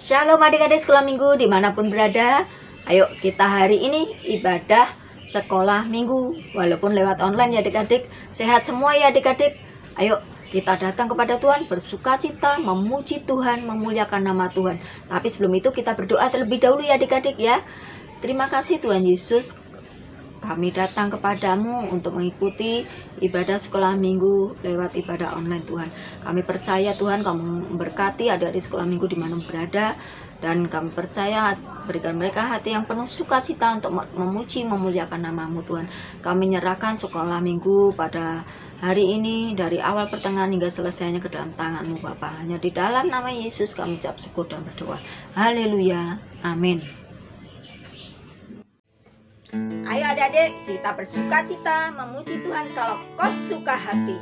Shalom adik-adik sekolah minggu dimanapun berada. Ayo kita hari ini ibadah sekolah minggu walaupun lewat online ya adik-adik. Sehat semua ya adik-adik. Ayo kita datang kepada Tuhan, bersuka cita, memuji Tuhan, memuliakan nama Tuhan. Tapi sebelum itu kita berdoa terlebih dahulu ya adik-adik ya. Terima kasih Tuhan Yesus, kami datang kepadamu untuk mengikuti ibadah sekolah minggu lewat ibadah online Tuhan. Kami percaya Tuhan kamu memberkati adik-adik sekolah minggu di mana berada. Dan kami percaya berikan mereka hati yang penuh sukacita untuk memuji memuliakan namamu Tuhan. Kami nyerahkan sekolah minggu pada hari ini dari awal pertengahan hingga selesainya ke dalam tanganmu Bapa. Hanya di dalam nama Yesus kami ucap syukur dan berdoa. Haleluya. Amin. Ayo adik-adik, kita bersuka cita memuji Tuhan kalau kau suka hati.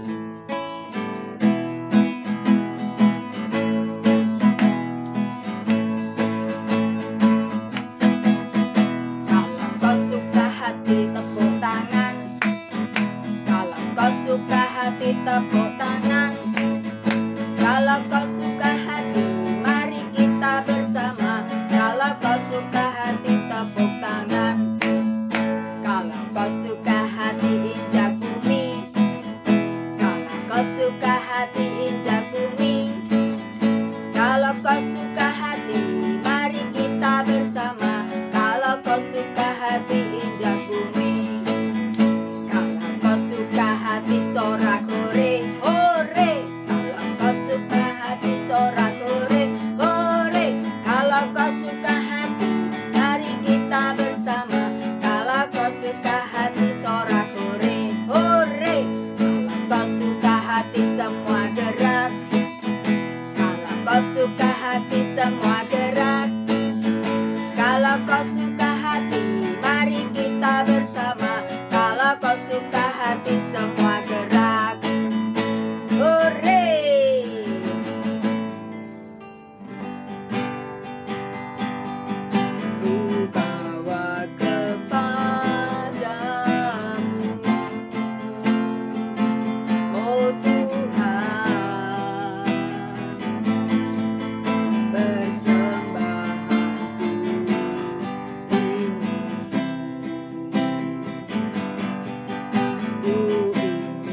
Kalau kau suka hati tepuk tangan. Kalau kau suka hati tepuk tangan. Kalau kau suka hati mari kita bersama. Kalau kau suka hati tepuk tangan. Kalau kau suka hati injak bumi. Kalau kau suka hati injak bumi. Kalau kau suka hati mari kita bersama. Kalau kau suka hati injak bumi. Kalau kau suka hati sorak hore hore. Kalau kau suka hati sorak hore hore. Kalau kau suka hati mari kita bersama. Kalau kau suka hati sorak hore hore. Kalau kau suka hati semua gerak. Kalau kau suka hati semua gerak. Kalau kau suka hati mari kita bersama. Kalau kau suka hati semua gerak. Hore. Ku bawa kepadamu, oh Tuhan, persembahanku ini. Ku ingin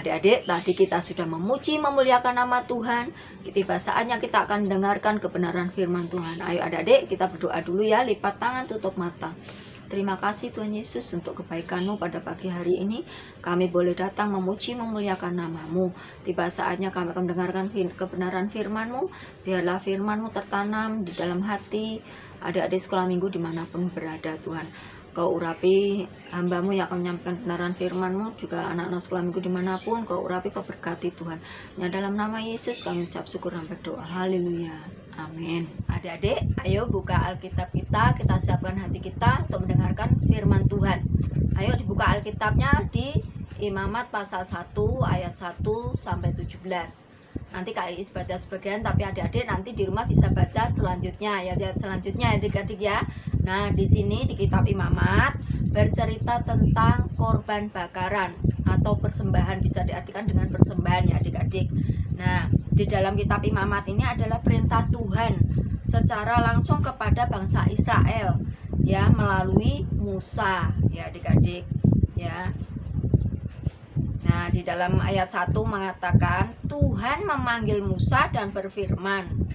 Adik-adik, tadi kita sudah memuji memuliakan nama Tuhan. Tiba saatnya kita akan dengarkan kebenaran firman Tuhan. Ayo adik-adik, kita berdoa dulu ya, lipat tangan, tutup mata. Terima kasih Tuhan Yesus untuk kebaikan-Mu pada pagi hari ini. Kami boleh datang memuji memuliakan nama-Mu. Tiba saatnya kami akan mendengarkan kebenaran firman-Mu. Biarlah firman-Mu tertanam di dalam hati adik-adik sekolah minggu dimanapun berada Tuhan. Kau urapi hamba-Mu yang akan menyampaikan kebenaran firman-Mu, juga anak-anak sekolah minggu dimanapun. Kau urapi, kau berkati Tuhan. Ya, dalam nama Yesus kami ucap syukur dan berdoa. Haleluya. Amin. Adik-adik, ayo buka Alkitab kita siapkan hati kita untuk mendengarkan firman Tuhan. Ayo dibuka Alkitabnya di Imamat pasal 1 ayat 1 sampai 17. Nanti Kak Iis baca sebagian, tapi adik-adik nanti di rumah bisa baca selanjutnya, ayat-ayat selanjutnya adik-adik ya. Nah, di sini di kitab Imamat bercerita tentang korban bakaran atau persembahan, bisa diartikan dengan persembahan ya adik-adik. Nah, di dalam kitab Imamat ini adalah perintah Tuhan secara langsung kepada bangsa Israel ya, melalui Musa ya adik-adik ya. Nah, di dalam ayat 1 mengatakan Tuhan memanggil Musa dan berfirman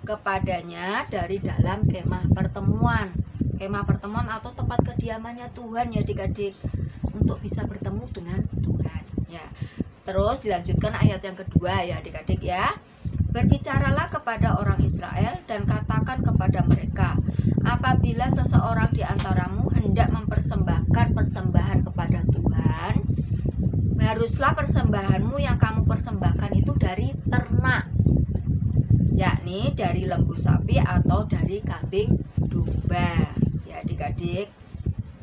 kepadanya dari dalam kemah pertemuan. Kemah pertemuan atau tempat kediamannya Tuhan ya adik-adik, untuk bisa bertemu dengan Tuhan ya. Terus dilanjutkan ayat yang kedua ya adik-adik ya. Berbicaralah kepada orang Israel dan katakan kepada mereka, apabila seseorang di antaramu hendak mempersembahkan persembahan kepada Tuhan, haruslah persembahanmu yang kamu persembahkan itu dari ternak, yakni dari lembu sapi atau dari kambing domba ya adik-adik.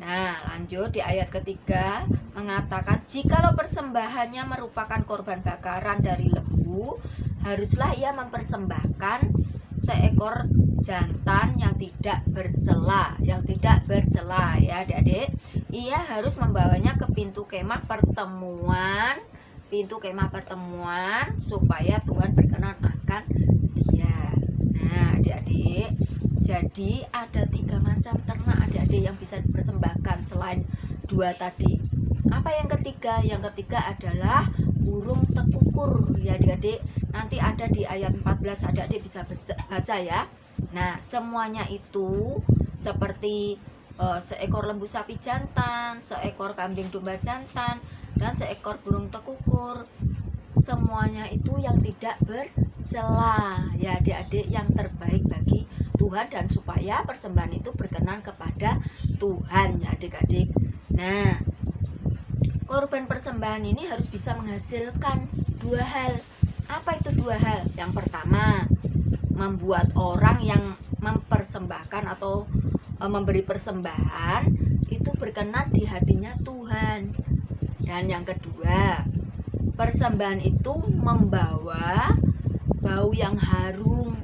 Nah, lanjut di ayat ketiga mengatakan, jikalau persembahannya merupakan korban bakaran dari lembu, haruslah ia mempersembahkan seekor jantan yang tidak bercela, ya adik-adik. Ia harus membawanya ke pintu kemah pertemuan, supaya Tuhan berkenan akan dia. Nah, adik-adik, jadi ada 3 macam ternak adik-adik yang bisa dipersembahkan selain 2 tadi. Apa yang ketiga? Yang ketiga adalah burung tekukur ya adik-adik. Nanti ada di ayat 14, adik-adik bisa baca ya. Nah, semuanya itu seperti seekor lembu sapi jantan, seekor kambing domba jantan, dan seekor burung tekukur. Semuanya itu yang tidak bercela ya adik-adik, yang terbaik bagi Tuhan dan supaya persembahan itu berkenan kepada Tuhan ya adik-adik. Nah, korban persembahan ini harus bisa menghasilkan 2 hal. Apa itu 2 hal? Yang pertama, membuat orang yang mempersembahkan atau memberi persembahan itu berkenan di hatinya Tuhan. Dan yang kedua, persembahan itu membawa bau yang harum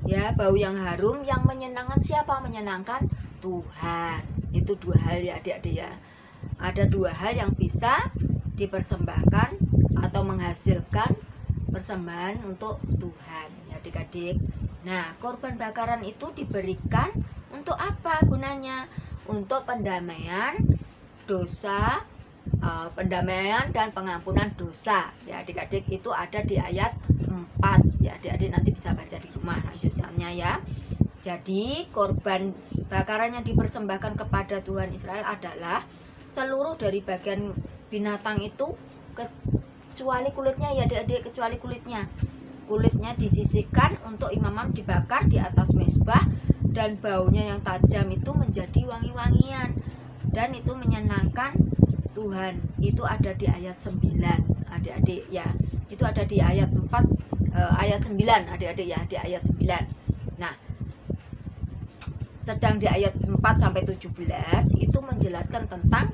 ya, bau yang harum yang menyenangkan siapa? Menyenangkan Tuhan. Itu 2 hal ya adik-adik ya. Ada 2 hal yang bisa dipersembahkan atau menghasilkan persembahan untuk Tuhan ya adik-adik. Nah, korban bakaran itu diberikan untuk apa gunanya? Untuk pendamaian dosa, pendamaian dan pengampunan dosa ya adik-adik. Itu ada di ayat 4 ya adik-adik, nanti bisa baca di rumah lanjutannya ya. Jadi korban bakaran yang dipersembahkan kepada Tuhan Israel adalah seluruh dari bagian binatang itu kecuali kulitnya ya adik-adik, kecuali kulitnya. Kulitnya disisihkan untuk imam dibakar di atas mezbah, dan baunya yang tajam itu menjadi wangi-wangian dan itu menyenangkan Tuhan. Itu ada di ayat 9 adik-adik ya. Itu ada di ayat 4 ayat 9 adik-adik ya, di ayat 9. Nah, sedang di ayat 4 sampai 17 itu menjelaskan tentang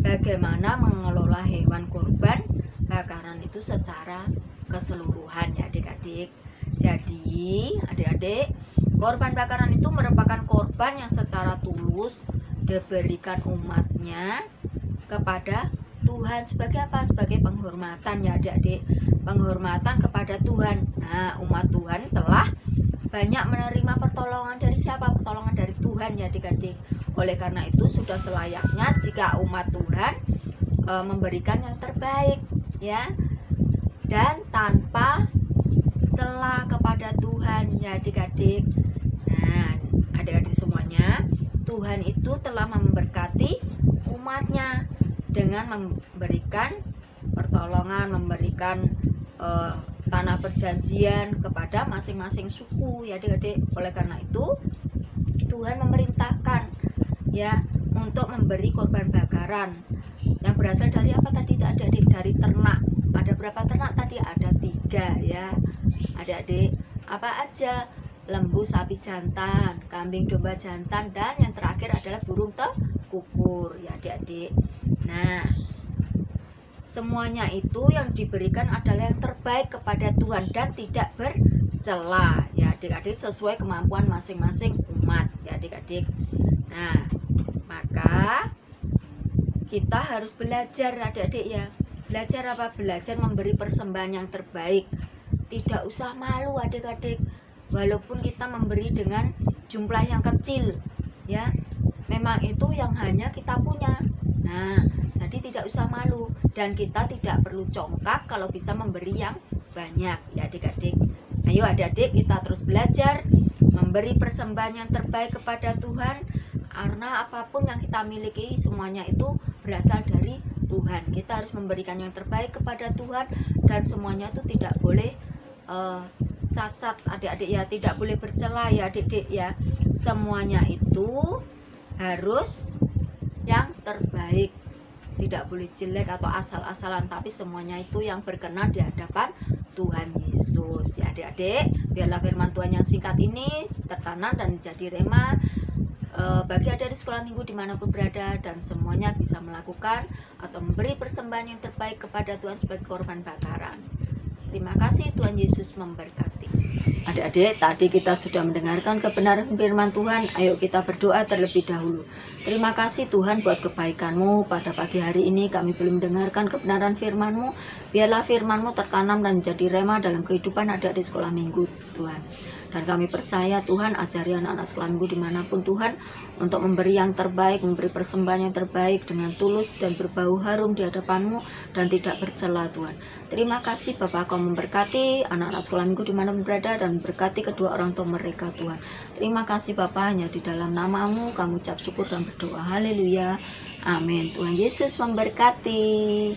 bagaimana mengelola hewan korban bakaran itu secara keseluruhan ya adik-adik. Jadi adik-adik, korban bakaran itu merupakan korban yang secara tulus diberikan umatnya kepada Tuhan. Sebagai apa? Sebagai penghormatan ya adik-adik, penghormatan kepada Tuhan. Nah, umat Tuhan telah banyak menerima pertolongan dari siapa? Pertolongan dari Tuhan ya adik-adik. Oleh karena itu sudah selayaknya jika umat Tuhan memberikan yang terbaik ya, dan tanpa cela kepada Tuhan ya adik-adik. Nah, adik-adik semuanya, Tuhan itu telah memberkati umatnya dengan memberikan pertolongan, memberikan tanah perjanjian kepada masing-masing suku ya adik-adik. Oleh karena itu Tuhan memerintahkan ya untuk memberi korban bakaran yang berasal dari apa tadi adik-adik? Dari ternak. Ada berapa ternak tadi? Ada 3 ya adik-adik. Apa aja? Lembu, sapi jantan, kambing domba jantan, dan yang terakhir adalah burung tekukur ya adik-adik. Nah, semuanya itu yang diberikan adalah yang terbaik kepada Tuhan dan tidak bercela ya adik-adik, sesuai kemampuan masing-masing umat ya adik-adik. Nah, maka kita harus belajar adik-adik ya. Belajar apa? Belajar memberi persembahan yang terbaik. Tidak usah malu adik-adik, walaupun kita memberi dengan jumlah yang kecil ya, memang itu yang hanya kita punya. Nah, jadi tidak usah malu, dan kita tidak perlu congkak kalau bisa memberi yang banyak ya adik-adik. Ayo adik-adik, kita terus belajar memberi persembahan yang terbaik kepada Tuhan, karena apapun yang kita miliki semuanya itu berasal dari Tuhan. Kita harus memberikan yang terbaik kepada Tuhan, dan semuanya itu tidak boleh cacat adik-adik ya, tidak boleh bercela ya adik-adik ya. Semuanya itu harus yang terbaik, tidak boleh jelek atau asal-asalan, tapi semuanya itu yang berkenan di hadapan Tuhan Yesus ya adik-adik. Biarlah firman Tuhan yang singkat ini tertanam dan menjadi rema bagi adik-adik sekolah minggu dimanapun berada, dan semuanya bisa melakukan atau memberi persembahan yang terbaik kepada Tuhan sebagai korban bakaran. Terima kasih, Tuhan Yesus memberkati. Adik-adik, tadi kita sudah mendengarkan kebenaran firman Tuhan. Ayo kita berdoa terlebih dahulu. Terima kasih Tuhan buat kebaikan-Mu. Pada pagi hari ini kami belum mendengarkan kebenaran firman-Mu. Biarlah firman-Mu tertanam dan menjadi rema dalam kehidupan adik-adik sekolah minggu Tuhan. Dan kami percaya Tuhan, ajari anak-anak sekolah minggu dimanapun Tuhan, untuk memberi yang terbaik, memberi persembahan yang terbaik dengan tulus dan berbau harum di hadapan-Mu dan tidak bercela Tuhan. Terima kasih Bapak, Kau memberkati anak-anak sekolah minggu dimanapun berada dan berkati kedua orang tua mereka Tuhan. Terima kasih Bapak, hanya di dalam nama-Mu kami ucap syukur dan berdoa. Haleluya. Amin. Tuhan Yesus memberkati.